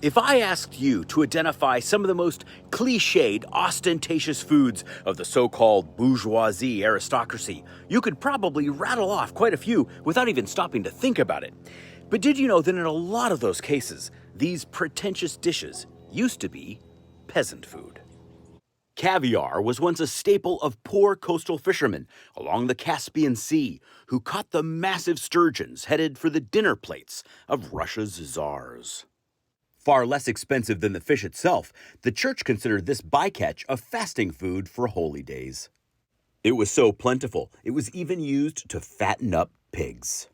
If I asked you to identify some of the most cliched, ostentatious foods of the so-called bourgeoisie aristocracy, you could probably rattle off quite a few without even stopping to think about it. But did you know that in a lot of those cases, these pretentious dishes used to be peasant food? Caviar was once a staple of poor coastal fishermen along the Caspian Sea who caught the massive sturgeons headed for the dinner plates of Russia's czars. Far less expensive than the fish itself, the church considered this bycatch a fasting food for holy days. It was so plentiful, it was even used to fatten up pigs.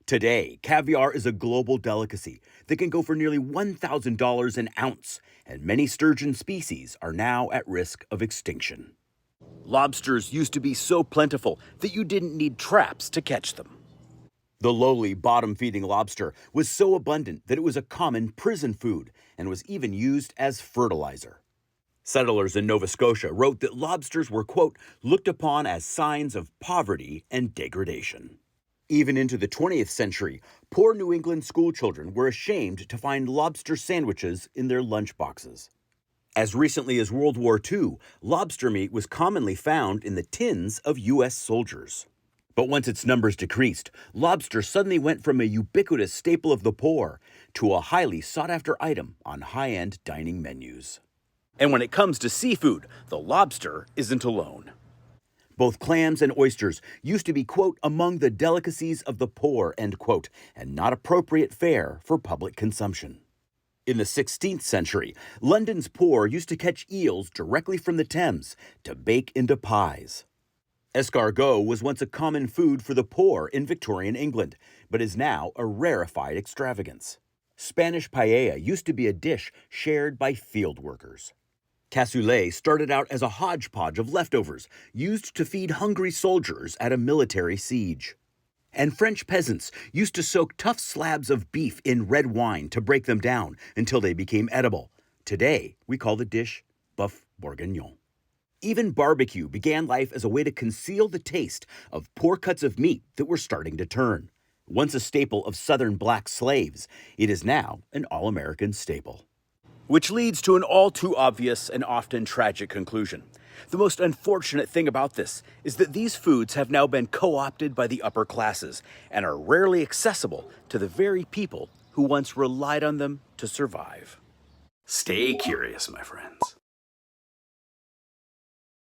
Today, caviar is a global delicacy that can go for nearly $1,000 an ounce, and many sturgeon species are now at risk of extinction. Lobsters used to be so plentiful that you didn't need traps to catch them. The lowly bottom-feeding lobster was so abundant that it was a common prison food and was even used as fertilizer. Settlers in Nova Scotia wrote that lobsters were, quote, looked upon as signs of poverty and degradation. Even into the 20th century, poor New England schoolchildren were ashamed to find lobster sandwiches in their lunchboxes. As recently as World War II, lobster meat was commonly found in the tins of U.S. soldiers. But once its numbers decreased, lobster suddenly went from a ubiquitous staple of the poor to a highly sought-after item on high-end dining menus. And when it comes to seafood, the lobster isn't alone. Both clams and oysters used to be, quote, among the delicacies of the poor, end quote, and not appropriate fare for public consumption. In the 16th century, London's poor used to catch eels directly from the Thames to bake into pies. Escargot was once a common food for the poor in Victorian England, but is now a rarefied extravagance. Spanish paella used to be a dish shared by field workers. Cassoulet started out as a hodgepodge of leftovers used to feed hungry soldiers at a military siege. And French peasants used to soak tough slabs of beef in red wine to break them down until they became edible. Today, we call the dish boeuf bourguignon. Even barbecue began life as a way to conceal the taste of poor cuts of meat that were starting to turn. Once a staple of Southern black slaves, it is now an all-American staple. Which leads to an all too obvious and often tragic conclusion. The most unfortunate thing about this is that these foods have now been co-opted by the upper classes and are rarely accessible to the very people who once relied on them to survive. Stay curious, my friends.